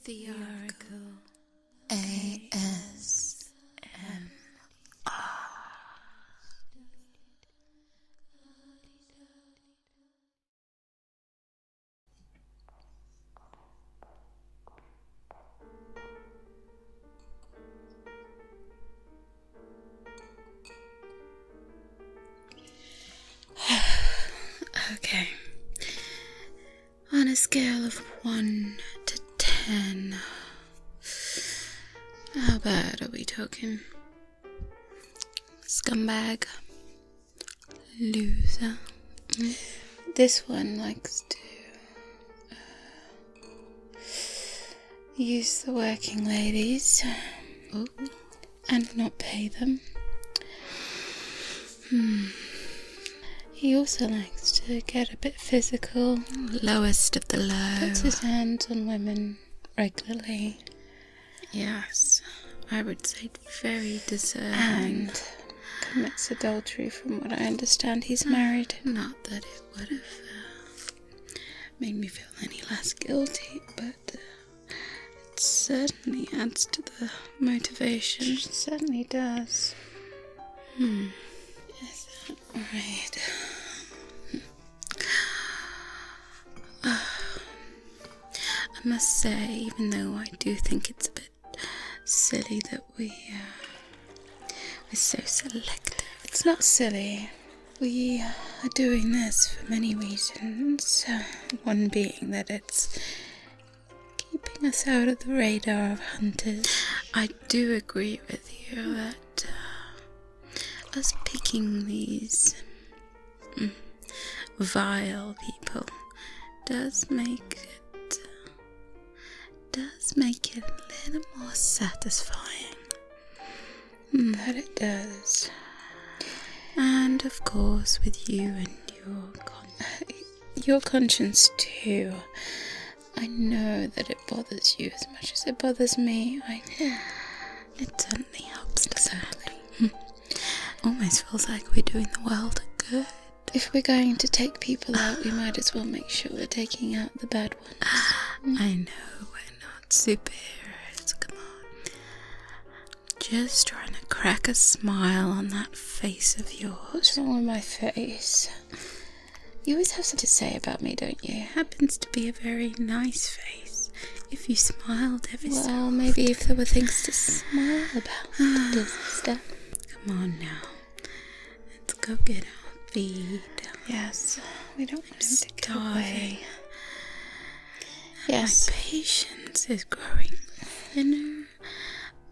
The Oracle. ASMR. Okay. On a scale of 1 to 10, how bad are we talking? Scumbag? Loser? This one likes to use the working ladies and not pay them. He also likes to get a bit physical. Lowest of the low. Puts his hands on women regularly. Yes, I would say very deserving. And commits adultery, from what I understand. He's married. Not that it would have made me feel any less guilty, but it certainly adds to the motivation. It certainly does. Is that right? I must say, even though I do think it's a bit silly that we're so selective. It's not silly. We are doing this for many reasons. One being that it's keeping us out of the radar of hunters. I do agree with you that us picking these vile people does make it a little more satisfying. But it does. And of course, with you and your conscience too. I know that it bothers you as much as it bothers me. It certainly helps. Exactly. Almost feels like we're doing the world a good. If we're going to take people out, we might as well make sure we're taking out the bad ones. I know we're not superheroes, come on. Just trying to crack a smile on that face of yours. What's wrong with my face? You always have something to say about me, don't you? It happens to be a very nice face. If you smiled every so often. Well, maybe if there were things to smile about, sister. Come on now. Let's go get our feed. Yes, we don't want him to get away. Yes. My patience is growing thinner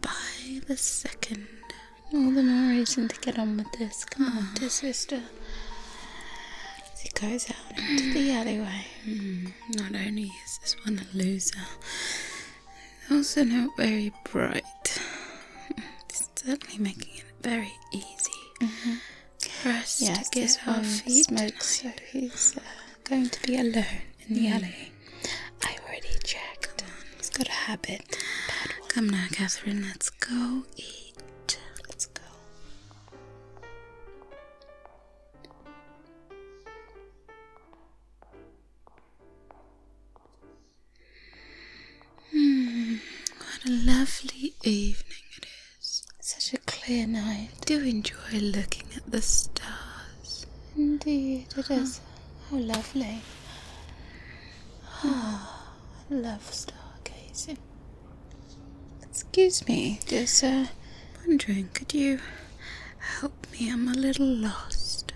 by the second. All the more reason to get on with this. Come on, dear sister. As he goes out into the alleyway. Not only is this one a loser, also not very bright. It's certainly making it very easy for us to get our feet smokes, so he's going to be alone in the alley. I already checked. He's got a habit. Bad one. Come now, Catherine, let's go eat. Let's go. What a lovely evening it is. Such a clear night. I do enjoy looking at the stars. Indeed, it is. How lovely. I love stargazing. Excuse me, just wondering, could you help me? I'm a little lost.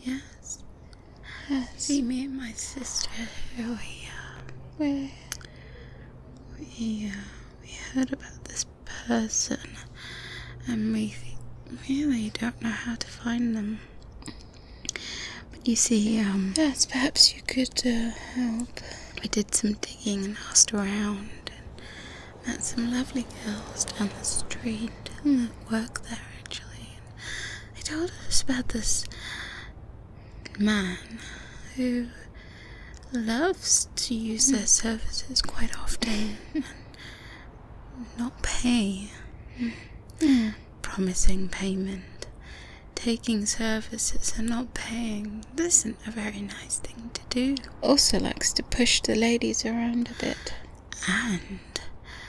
Yes? Yes. See, me and my sister, we heard about this person, and we really don't know how to find them. But you see, yes, perhaps you could help. We did some digging and asked around, and met some lovely girls down the street that work there actually. And they told us about this man who loves to use their services quite often and not pay. Promising payment, taking services and not paying. This isn't a very nice thing to do. Also likes to push the ladies around a bit.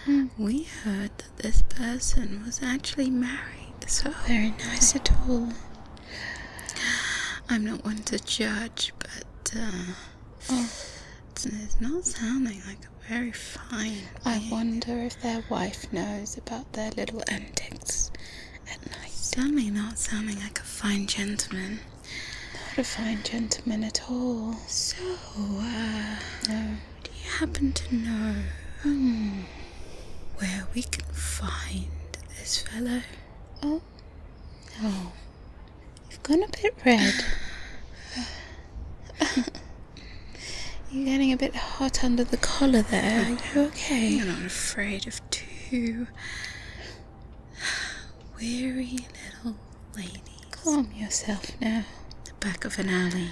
And we heard that this person was actually married. So very nice at all. I'm not one to judge, but it's not sounding like a very fine. I wonder if their wife knows about their little antics at night. Certainly not sounding like a fine gentleman. Not a fine gentleman at all. So, No. do you happen to know where we can find this fellow? Oh, no. You've gone a bit red. You're getting a bit hot under the collar there. Are you okay? You're not afraid of two weary little ladies. Calm yourself now. The back of an alley.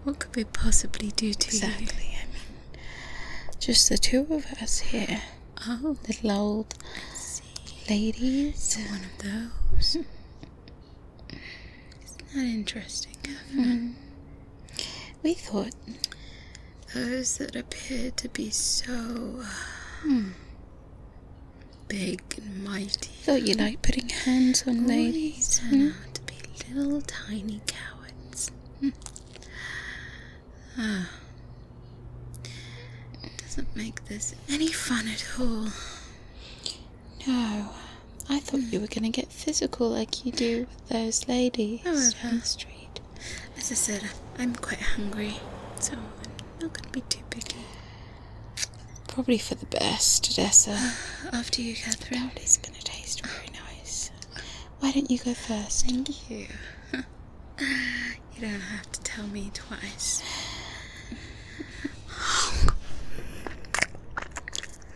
What could we possibly do to you? Exactly. I mean, just the two of us here. Oh, Little old ladies. one of those. Isn't that interesting, Catherine? We thought Those that appear to be so big and mighty you liked putting hands on ladies. turn out to be little tiny cowards. Doesn't make this any fun at all. No, I thought you were going to get physical like you do with those ladies on However, the street. as I said, I'm quite hungry, so I'm not going to be too picky. Probably for the best, Odessa. After you, Catherine. It's going to taste very nice. Why don't you go first? Thank you. You don't have to tell me twice.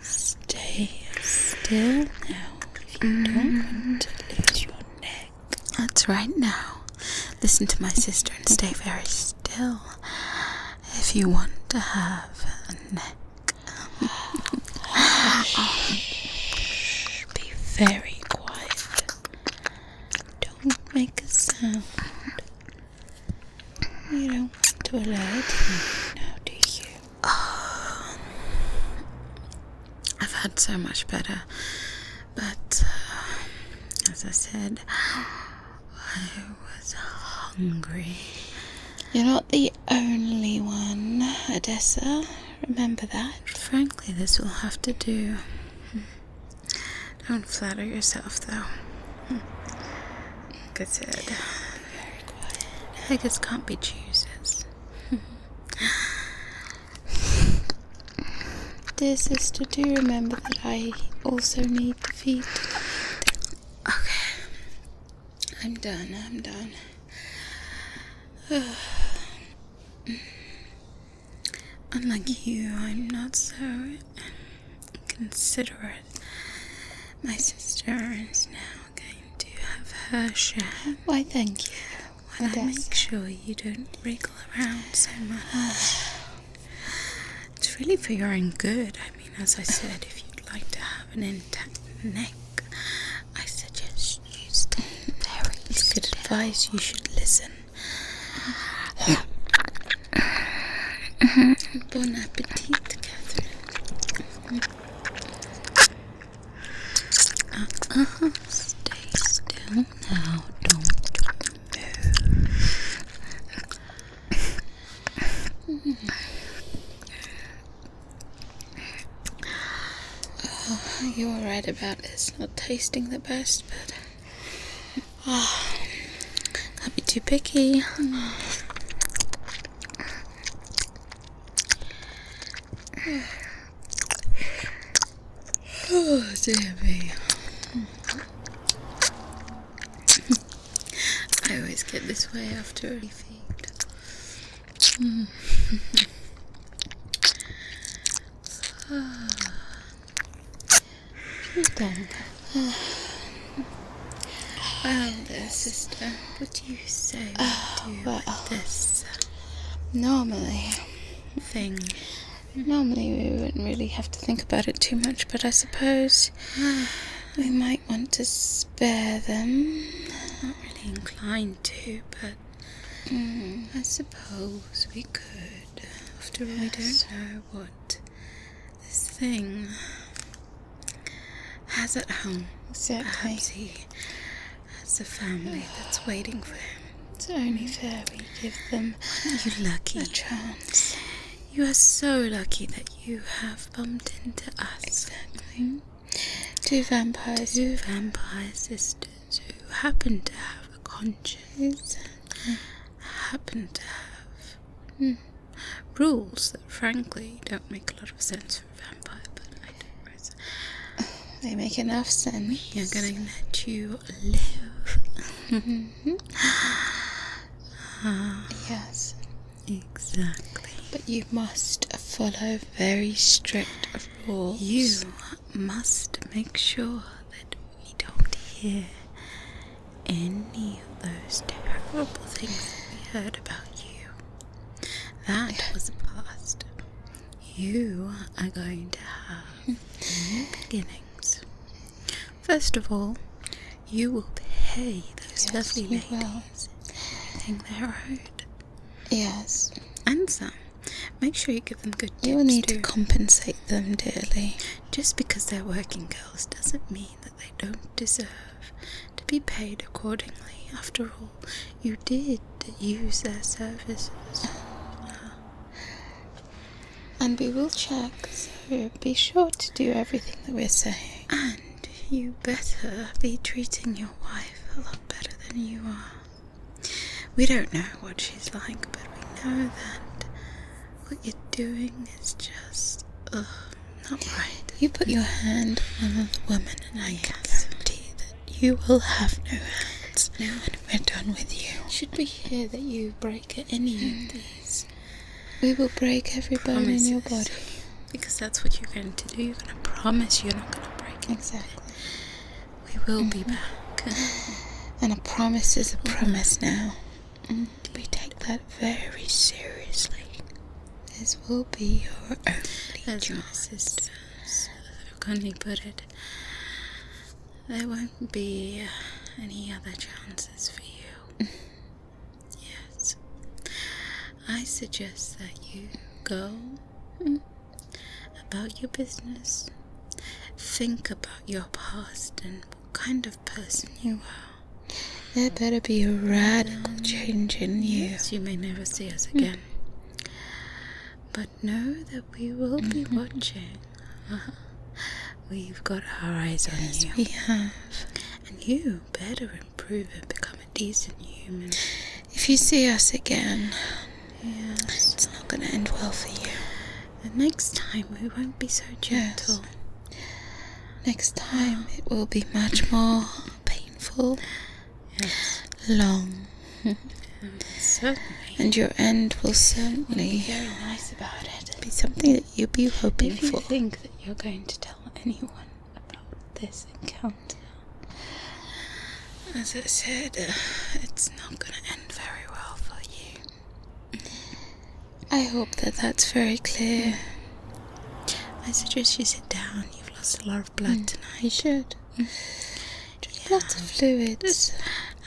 Stay still now if you don't want to lose your neck. That's right now. Listen to my sister and stay very still if you want to have a neck. Be very quiet. Don't make a sound. You don't want to alert me now, do you? I've had so much better, but as I said, I was hungry. You're not the only one, Odessa. Remember that. Frankly, this will have to do. Don't flatter yourself, though. Like I said, Be very quiet. beggars can't be choosers. Dear sister, do remember that I also need to feed. Okay. I'm done. Unlike you, I'm not so considerate. My sister is now going to have her share. Why, thank you. When I Odessa. make sure you don't wriggle around so much. It's really for your own good. I mean, as I said, if you'd like to have an intact neck, I suggest you stay very still. Good advice, you should listen. Bon appetit, Catherine. Stay still now. Don't move. You were right about this not tasting the best, but Can't be too picky. Oh, dear me. I always get this way after a feed. you're done. Well, there, sister, what do you say we do with this Normally thing? we wouldn't really have to think about it too much, but I suppose we might want to spare them. Not really inclined to, but I suppose we could, After all, we don't know what this thing has at home. Exactly. Perhaps he has a family that's waiting for him. It's only fair we give them a chance. You are so lucky that you have bumped into us. Exactly. Two vampire sisters who happen to have a conscience. Happen to have rules that frankly don't make a lot of sense for a vampire, but I digress. They make enough sense. We are going to let you live. Yes. Exactly. But you must follow very strict rules. You must make sure that we don't hear any of those terrible things that we heard about you. That was the past. You are going to have new beginnings. First of all, you will pay those lovely ladies everything they're owed. Yes. And some. Make sure you give them good tips. You will need to compensate them dearly. Just because they're working girls doesn't mean that they don't deserve to be paid accordingly. After all, you did use their services. And we will check, so be sure to do everything that we're saying. And you better be treating your wife a lot better than you are. We don't know what she's like, but we know that what you're doing is just, not right. You put your hand on another woman and I can guarantee that you will have no hands when we're done with you. Should we hear that you break any of these? We will break every bone in your body. Because that's what you're going to do. You're going to promise you're not going to break it. Exactly. We will be back. And a promise is a promise now. We take that very seriously. This will be your only As chance. my sisters so kindly put it, there won't be any other chances for you. Yes. I suggest that you go about your business. Think about your past and what kind of person you are. There better be a radical change in you. Yes, you may never see us again. But know that we will be watching. We've got our eyes on you. We have. And you better improve and become a decent human. If you see us again, Yes. it's not going to end well for you. The next time we won't be so gentle. Next time it will be much more painful, long, Certainly. and your end will certainly Be very nice about it. be something that you'll be hoping If you for. think that you're going to tell anyone about this encounter, as I said, it's not going to end very well for you. I hope that that's very clear. I suggest you sit down. You've lost a lot of blood tonight. You should. Lots of fluids.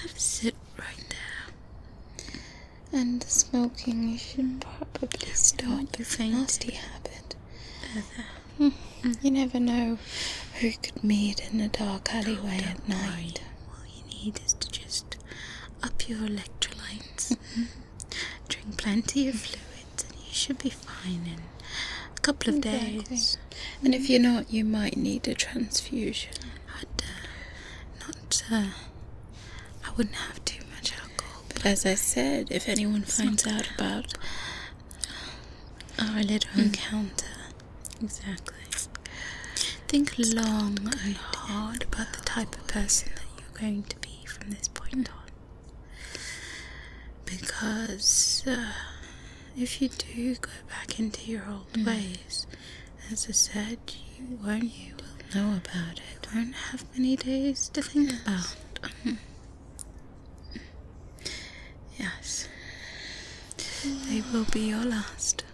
Have a sit right there. And the smoking, you should probably stop. You It's a fainted. nasty habit. There. You never know who could meet in a dark alleyway at night. All you need is to just up your electrolytes. Drink plenty of fluids and you should be fine in a couple of days. And if you're not, you might need a transfusion. I wouldn't have too much alcohol. But as I said, if anyone finds out about our little encounter. Exactly. Think long and hard about the type of person that you're going to be from this point on. Because if you do go back into your old ways, as I said, you will know about it. You won't have many days to think about. Yes. They will be your last.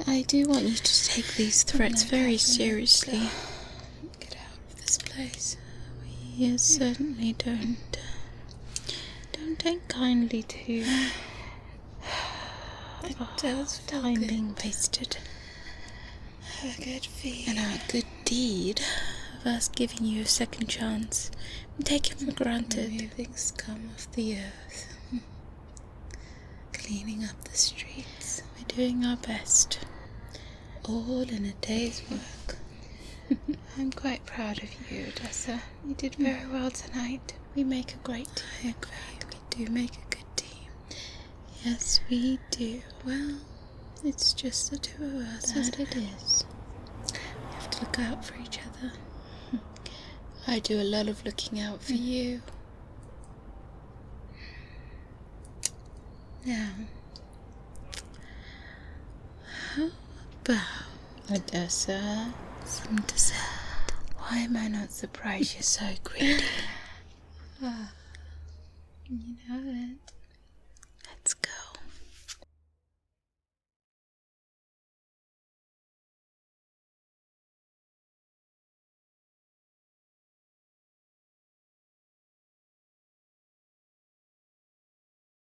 I do want you to take these threats very seriously. Get out of this place. We certainly don't take kindly to It does feel time good. being wasted. A good feeling. And our good deed of us giving you a second chance, taken for granted. Removing scum off the earth. Cleaning up the streets. We're doing our best. All in a day's work. I'm quite proud of you, Odessa. You did very well tonight. We make a great team. I agree. We do make a good team. Yes, we do. Well, it's just the two of us. That it is. We have to look out for each other. I do a lot of looking out for you. Now, how about Odessa, some dessert? Why am I not surprised you're so greedy? You know it.